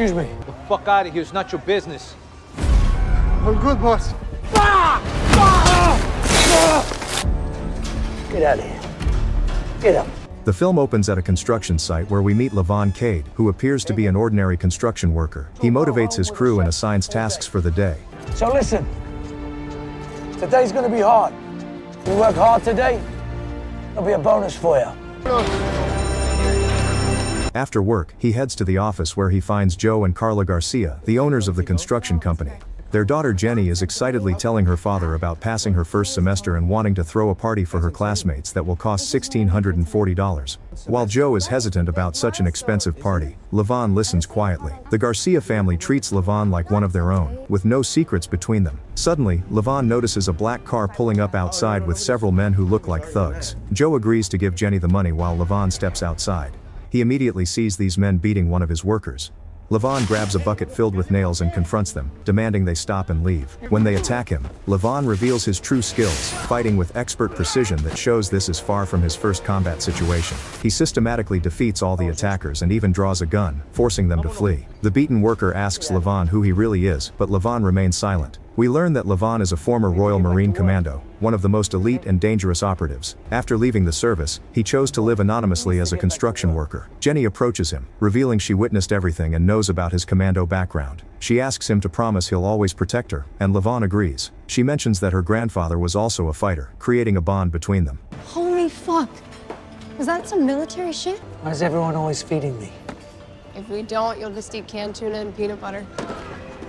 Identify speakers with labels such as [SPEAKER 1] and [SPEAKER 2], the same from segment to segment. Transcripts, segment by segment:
[SPEAKER 1] Excuse me.
[SPEAKER 2] The fuck out of here. It's not your business.
[SPEAKER 1] I'm good, boss.
[SPEAKER 3] Get out of here. Get up.
[SPEAKER 4] The film opens at a construction site where we meet Levon Cade, who appears to be an ordinary construction worker. He motivates his crew and assigns tasks for the day.
[SPEAKER 3] So listen, today's gonna be hard. You work hard today, there'll be a bonus for you.
[SPEAKER 4] After work, he heads to the office where he finds Joe and Carla Garcia, the owners of the construction company. Their daughter Jenny is excitedly telling her father about passing her first semester and wanting to throw a party for her classmates that will cost $1,640. While Joe is hesitant about such an expensive party, Levon listens quietly. The Garcia family treats Levon like one of their own, with no secrets between them. Suddenly, Levon notices a black car pulling up outside with several men who look like thugs. Joe agrees to give Jenny the money while Levon steps outside. He immediately sees these men beating one of his workers. Levon grabs a bucket filled with nails and confronts them, demanding they stop and leave. When they attack him, Levon reveals his true skills, fighting with expert precision that shows this is far from his first combat situation. He systematically defeats all the attackers and even draws a gun, forcing them to flee. The beaten worker asks Levon who he really is, but Levon remains silent. We learn that Levon is a former Royal Marine Commando, one of the most elite and dangerous operatives. After leaving the service, he chose to live anonymously as a construction worker. Jenny approaches him, revealing she witnessed everything and knows about his commando background. She asks him to promise he'll always protect her, and Levon agrees. She mentions that her grandfather was also a fighter, creating a bond between them.
[SPEAKER 5] Holy fuck. Was that some military shit?
[SPEAKER 3] Why is everyone always feeding me?
[SPEAKER 5] If we don't, you'll just eat canned tuna and peanut butter.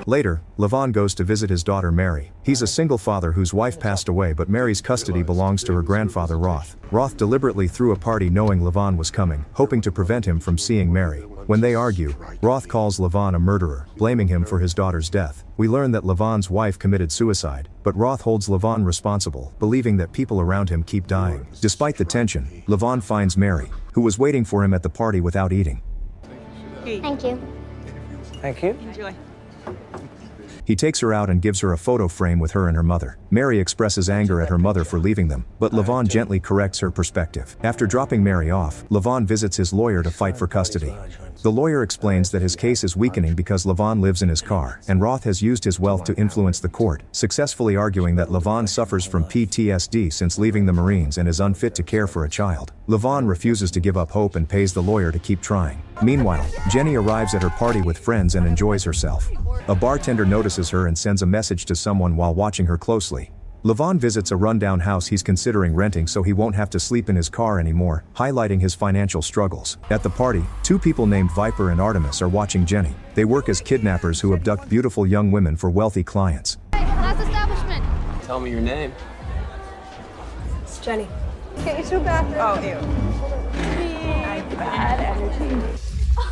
[SPEAKER 4] Later, Levon goes to visit his daughter Mary. He's a single father whose wife passed away, but Mary's custody belongs to her grandfather Roth. Roth deliberately threw a party knowing Levon was coming, hoping to prevent him from seeing Mary. When they argue, Roth calls Levon a murderer, blaming him for his daughter's death. We learn that Levon's wife committed suicide, but Roth holds Levon responsible, believing that people around him keep dying. Despite the tension, Levon finds Mary, who was waiting for him at the party without eating.
[SPEAKER 6] Thank you.
[SPEAKER 3] Thank you.
[SPEAKER 6] Enjoy.
[SPEAKER 4] He takes her out and gives her a photo frame with her and her mother. Mary expresses anger at her mother for leaving them, but Levon gently corrects her perspective. After dropping Mary off, Levon visits his lawyer to fight for custody. The lawyer explains that his case is weakening because Levon lives in his car, and Roth has used his wealth to influence the court, successfully arguing that Levon suffers from PTSD since leaving the Marines and is unfit to care for a child. Levon refuses to give up hope and pays the lawyer to keep trying. Meanwhile, Jenny arrives at her party with friends and enjoys herself. A bartender notices her and sends a message to someone while watching her closely. Levon visits a rundown house he's considering renting so he won't have to sleep in his car anymore, highlighting his financial struggles. At the party, two people named Viper and Artemis are watching Jenny. They work as kidnappers who abduct beautiful young women for wealthy clients.
[SPEAKER 6] Last establishment.
[SPEAKER 7] Tell me your name.
[SPEAKER 5] It's Jenny. Get you to a bathroom.
[SPEAKER 8] Oh, ew.
[SPEAKER 5] Bad energy.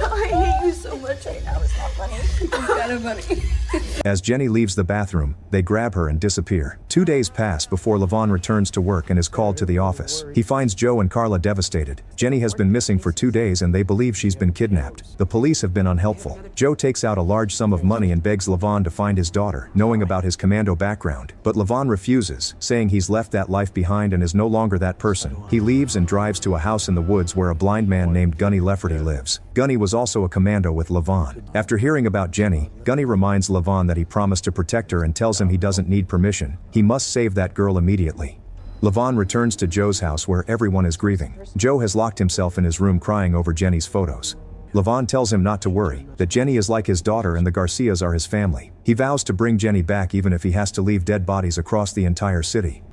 [SPEAKER 8] I hate you so much right now. It's not funny. It's kind of funny.
[SPEAKER 4] As Jenny leaves the bathroom, they grab her and disappear. 2 days pass before Levon returns to work and is called to the office. He finds Joe and Carla devastated. Jenny has been missing for 2 days and they believe she's been kidnapped. The police have been unhelpful. Joe takes out a large sum of money and begs Levon to find his daughter, knowing about his commando background. But Levon refuses, saying he's left that life behind and is no longer that person. He leaves and drives to a house in the woods where a blind man named Gunny Lefferty lives. Gunny was also a commando with Levon. After hearing about Jenny, Gunny reminds Levon that he promised to protect her and tells him he doesn't need permission. He must save that girl immediately. Levon returns to Joe's house where everyone is grieving. Joe has locked himself in his room crying over Jenny's photos. Levon tells him not to worry, that Jenny is like his daughter and the Garcias are his family. He vows to bring Jenny back even if he has to leave dead bodies across the entire city.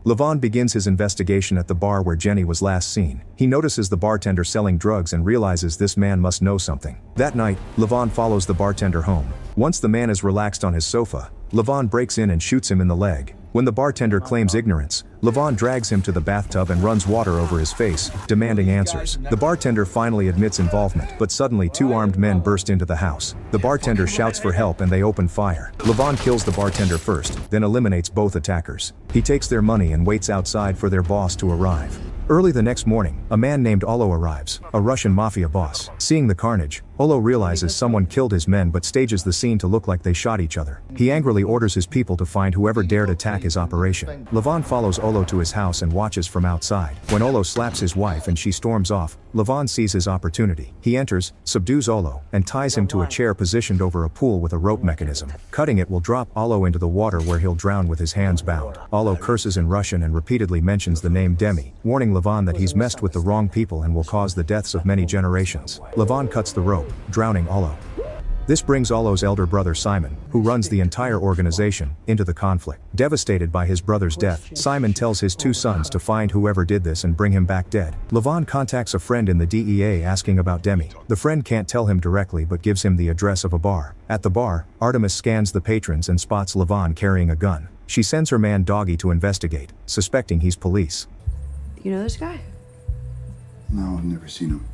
[SPEAKER 4] Levon begins his investigation at the bar where Jenny was last seen. He notices the bartender selling drugs and realizes this man must know something. That night, Levon follows the bartender home. Once the man is relaxed on his sofa, Levon breaks in and shoots him in the leg. When the bartender claims ignorance, Levon drags him to the bathtub and runs water over his face, demanding answers. The bartender finally admits involvement, but suddenly two armed men burst into the house. The bartender shouts for help and they open fire. Levon kills the bartender first, then eliminates both attackers. He takes their money and waits outside for their boss to arrive. Early the next morning, a man named Olo arrives, a Russian mafia boss. Seeing the carnage, Olo realizes someone killed his men but stages the scene to look like they shot each other. He angrily orders his people to find whoever dared attack his operation. Levon follows Olo to his house and watches from outside. When Olo slaps his wife and she storms off, Levon sees his opportunity. He enters, subdues Olo, and ties him to a chair positioned over a pool with a rope mechanism. Cutting it will drop Olo into the water where he'll drown with his hands bound. Olo curses in Russian and repeatedly mentions the name Demi, warning Levon that he's messed with the wrong people and will cause the deaths of many generations. Levon cuts the rope, drowning Olo. This brings Olo's elder brother Simon, who runs the entire organization, into the conflict. Devastated by his brother's death, Simon tells his two sons to find whoever did this and bring him back dead. Levon contacts a friend in the DEA asking about Demi. The friend can't tell him directly but gives him the address of a bar. At the bar, Artemis scans the patrons and spots Levon carrying a gun. She sends her man Doggy to investigate, suspecting he's police.
[SPEAKER 8] You know this guy?
[SPEAKER 1] No, I've never seen him.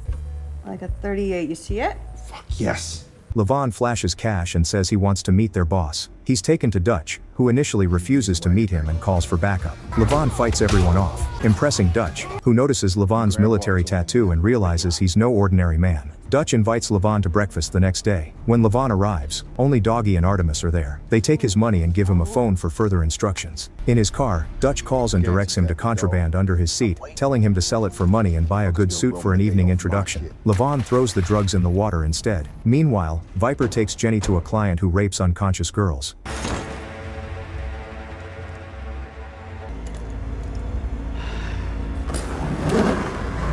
[SPEAKER 8] Like a 38, you see it?
[SPEAKER 1] Fuck yes.
[SPEAKER 4] Levon flashes cash and says he wants to meet their boss. He's taken to Dutch, who initially refuses to meet him and calls for backup. Levon fights everyone off, impressing Dutch, who notices Levon's military tattoo and realizes he's no ordinary man. Dutch invites Levon to breakfast the next day. When Levon arrives, only Doggy and Artemis are there. They take his money and give him a phone for further instructions. In his car, Dutch calls and directs him to contraband under his seat, telling him to sell it for money and buy a good suit for an evening introduction. Levon throws the drugs in the water instead. Meanwhile, Viper takes Jenny to a client who rapes unconscious girls.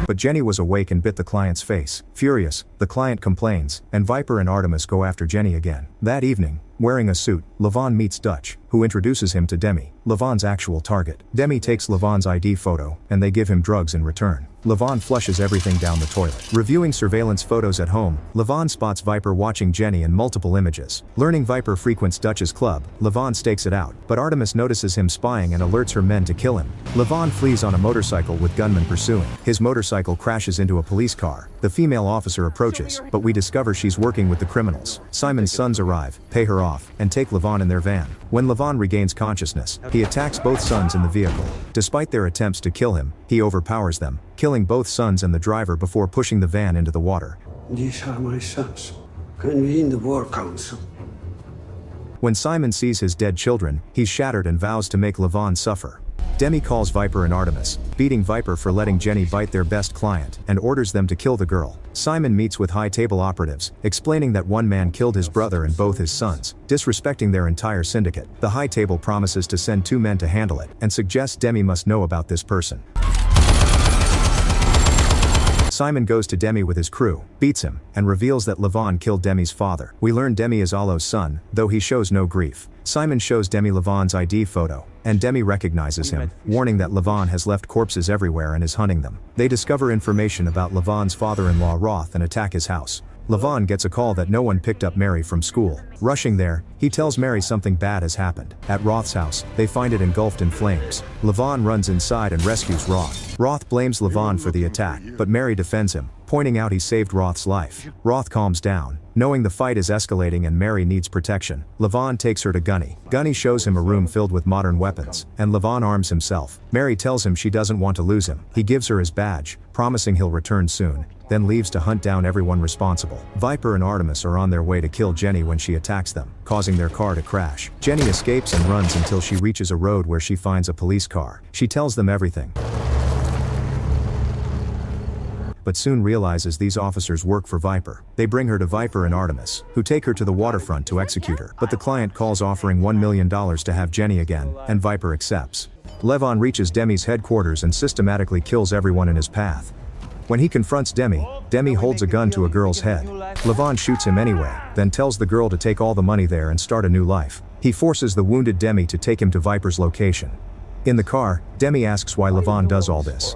[SPEAKER 4] But Jenny was awake and bit the client's face. Furious, the client complains, and Viper and Artemis go after Jenny again. That evening, wearing a suit, Levon meets Dutch, who introduces him to Demi, Levon's actual target. Demi takes Levon's ID photo, and they give him drugs in return. Levon flushes everything down the toilet. Reviewing surveillance photos at home, Levon spots Viper watching Jenny in multiple images. Learning Viper frequents Dutch's club, Levon stakes it out, but Artemis notices him spying and alerts her men to kill him. Levon flees on a motorcycle with gunmen pursuing. His motorcycle crashes into a police car. The female officer approaches, but we discover she's working with the criminals. Simon's sons arrive, pay her off, and take Levon in their van. When Levon regains consciousness, he attacks both sons in the vehicle. Despite their attempts to kill him, he overpowers them, killing both sons and the driver before pushing the van into the water.
[SPEAKER 7] These are my sons. Convene the war council.
[SPEAKER 4] When Simon sees his dead children, he's shattered and vows to make Levon suffer. Demi calls Viper and Artemis, beating Viper for letting Jenny bite their best client, and orders them to kill the girl. Simon meets with high table operatives, explaining that one man killed his brother and both his sons, disrespecting their entire syndicate. The high table promises to send 2 men to handle it, and suggests Demi must know about this person. Simon goes to Demi with his crew, beats him, and reveals that Levon killed Demi's father. We learn Demi is Olo's son, though he shows no grief. Simon shows Demi Levon's ID photo, and Demi recognizes him, warning that Levon has left corpses everywhere and is hunting them. They discover information about Levon's father-in-law Roth and attack his house. Levon gets a call that no one picked up Mary from school. Rushing there, he tells Mary something bad has happened. At Roth's house, they find it engulfed in flames. Levon runs inside and rescues Roth. Roth blames Levon for the attack, but Mary defends him, pointing out he saved Roth's life. Roth calms down, knowing the fight is escalating and Mary needs protection. Levon takes her to Gunny. Gunny shows him a room filled with modern weapons, and Levon arms himself. Mary tells him she doesn't want to lose him. He gives her his badge, promising he'll return soon, then leaves to hunt down everyone responsible. Viper and Artemis are on their way to kill Jenny when she attacks them, causing their car to crash. Jenny escapes and runs until she reaches a road where she finds a police car. She tells them everything, but soon realizes these officers work for Viper. They bring her to Viper and Artemis, who take her to the waterfront to execute her. But the client calls offering $1 million to have Jenny again, and Viper accepts. Levon reaches Demi's headquarters and systematically kills everyone in his path. When he confronts Demi, Demi holds a gun to a girl's head. Levon shoots him anyway, then tells the girl to take all the money there and start a new life. He forces the wounded Demi to take him to Viper's location. In the car, Demi asks why Levon does all this.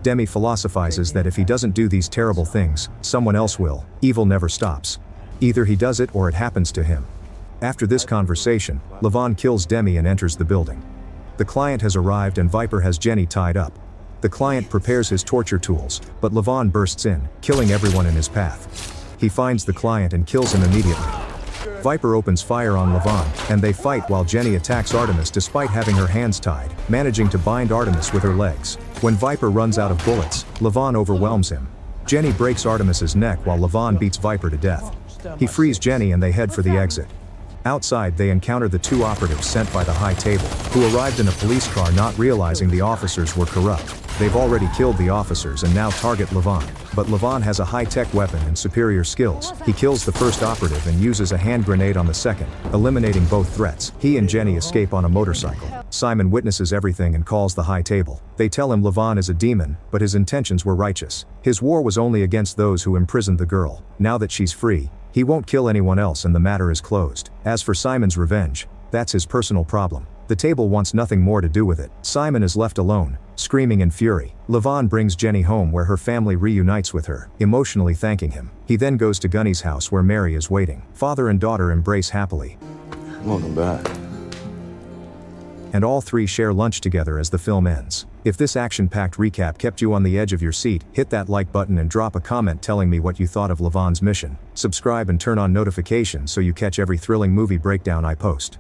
[SPEAKER 4] Demi philosophizes that if he doesn't do these terrible things, someone else will. Evil never stops. Either he does it or it happens to him. After this conversation, Levon kills Demi and enters the building. The client has arrived and Viper has Jenny tied up. The client prepares his torture tools, but Levon bursts in, killing everyone in his path. He finds the client and kills him immediately. Viper opens fire on Levon, and they fight while Jenny attacks Artemis despite having her hands tied, managing to bind Artemis with her legs. When Viper runs out of bullets, Levon overwhelms him. Jenny breaks Artemis's neck while Levon beats Viper to death. He frees Jenny and they head for the exit. Outside, they encounter the two operatives sent by the High Table, who arrived in a police car not realizing the officers were corrupt. They've already killed the officers and now target Levon. But Levon has a high-tech weapon and superior skills. He kills the first operative and uses a hand grenade on the second, eliminating both threats. He and Jenny escape on a motorcycle. Simon witnesses everything and calls the High Table. They tell him Levon is a demon, but his intentions were righteous. His war was only against those who imprisoned the girl. Now that she's free, he won't kill anyone else and the matter is closed. As for Simon's revenge, that's his personal problem. The table wants nothing more to do with it. Simon is left alone, screaming in fury. Levon brings Jenny home where her family reunites with her, emotionally thanking him. He then goes to Gunny's house where Mary is waiting. Father and daughter embrace happily.
[SPEAKER 9] Welcome back.
[SPEAKER 4] And all three share lunch together as the film ends. If this action-packed recap kept you on the edge of your seat, hit that like button and drop a comment telling me what you thought of Levon's mission. Subscribe and turn on notifications so you catch every thrilling movie breakdown I post.